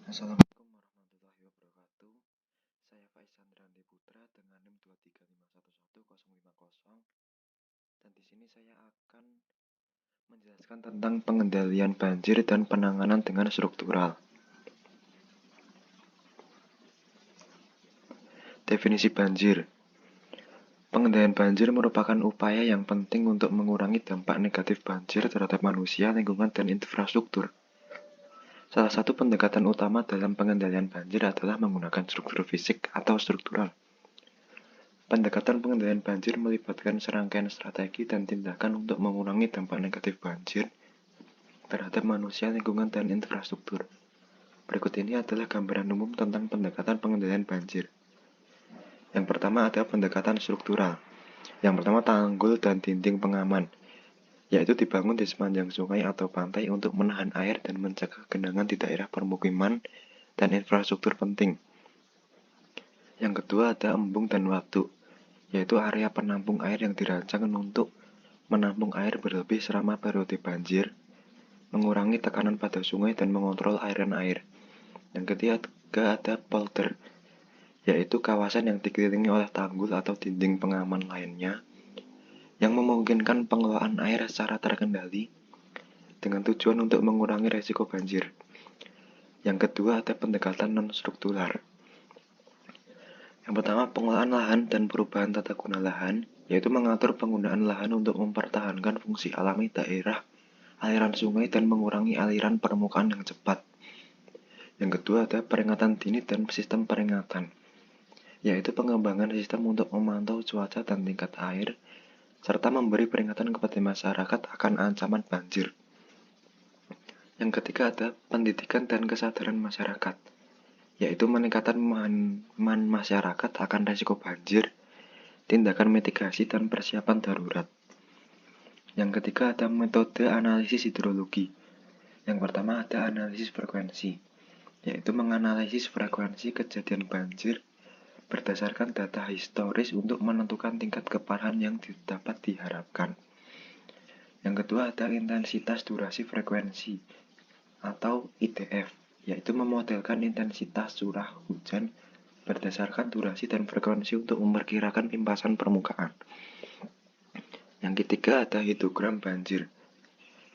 Assalamualaikum warahmatullahi wabarakatuh. Saya Faiz Chandrandi Putra dengan NIM 235111050 dan di sini saya akan menjelaskan tentang pengendalian banjir dan penanganan dengan struktural. Definisi banjir. Pengendalian banjir merupakan upaya yang penting untuk mengurangi dampak negatif banjir terhadap manusia, lingkungan, dan infrastruktur. Salah satu pendekatan utama dalam pengendalian banjir adalah menggunakan struktur fisik atau struktural. Pendekatan pengendalian banjir melibatkan serangkaian strategi dan tindakan untuk mengurangi dampak negatif banjir terhadap manusia, lingkungan, dan infrastruktur. Berikut ini adalah gambaran umum tentang pendekatan pengendalian banjir. Yang pertama ada pendekatan struktural. Yang pertama tanggul dan dinding pengaman, yaitu dibangun di sepanjang sungai atau pantai untuk menahan air dan mencegah genangan di daerah permukiman dan infrastruktur penting. Yang kedua ada embung dan waduk, yaitu area penampung air yang dirancang untuk menampung air berlebih selama periode banjir, mengurangi tekanan pada sungai dan mengontrol aliran air. Yang ketiga ada polder, yaitu kawasan yang dikelilingi oleh tanggul atau dinding pengaman lainnya, yang memungkinkan pengelolaan air secara terkendali dengan tujuan untuk mengurangi risiko banjir. Yang kedua ada pendekatan non-struktural. Yang pertama, pengelolaan lahan dan perubahan tata guna lahan, yaitu mengatur penggunaan lahan untuk mempertahankan fungsi alami daerah, aliran sungai, dan mengurangi aliran permukaan yang cepat. Yang kedua ada peringatan dini dan sistem peringatan, yaitu pengembangan sistem untuk memantau cuaca dan tingkat air, serta memberi peringatan kepada masyarakat akan ancaman banjir. Yang ketiga ada pendidikan dan kesadaran masyarakat, yaitu meningkatkan pemahaman masyarakat akan risiko banjir, tindakan mitigasi, dan persiapan darurat. Yang ketiga ada metode analisis hidrologi. Yang pertama ada analisis frekuensi, yaitu menganalisis frekuensi kejadian banjir berdasarkan data historis untuk menentukan tingkat keparahan yang dapat diharapkan. Yang kedua ada intensitas durasi frekuensi atau IDF, yaitu memodelkan intensitas curah hujan berdasarkan durasi dan frekuensi untuk memperkirakan limpasan permukaan. Yang ketiga ada hidogram banjir,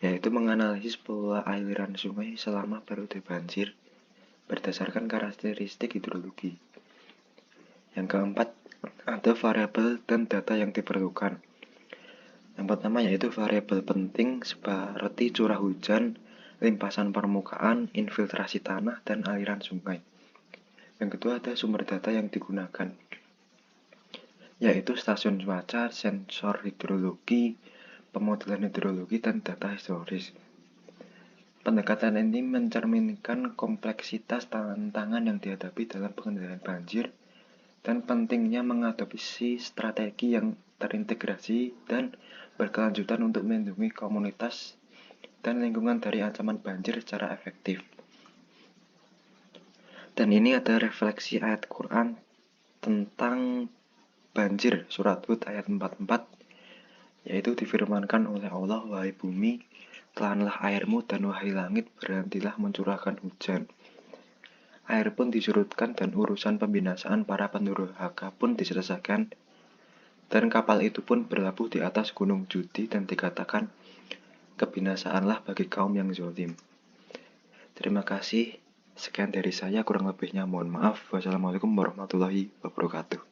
yaitu menganalisis pola aliran sungai selama periode banjir berdasarkan karakteristik hidrologi. Yang keempat ada variabel dan data yang diperlukan. Yang pertama yaitu variabel penting seperti curah hujan, limpasan permukaan, infiltrasi tanah, dan aliran sungai. Yang kedua ada sumber data yang digunakan, yaitu stasiun cuaca, sensor hidrologi, pemodelan hidrologi, dan data historis. Pendekatan ini mencerminkan kompleksitas tantangan yang dihadapi dalam pengendalian banjir dan pentingnya mengadopsi strategi yang terintegrasi dan berkelanjutan untuk melindungi komunitas dan lingkungan dari ancaman banjir secara efektif. Dan ini ada refleksi ayat Quran tentang banjir, surat Hud ayat 44, yaitu difirmankan oleh Allah, wahai bumi, telanlah airmu, dan wahai langit, berhentilah mencurahkan hujan. Air pun disurutkan dan urusan pembinasaan para pendurhaka pun diselesaikan, dan kapal itu pun berlabuh di atas gunung Judi dan dikatakan, kebinasaanlah bagi kaum yang zalim. Terima kasih. Sekian dari saya, kurang lebihnya mohon maaf. Wassalamualaikum warahmatullahi wabarakatuh.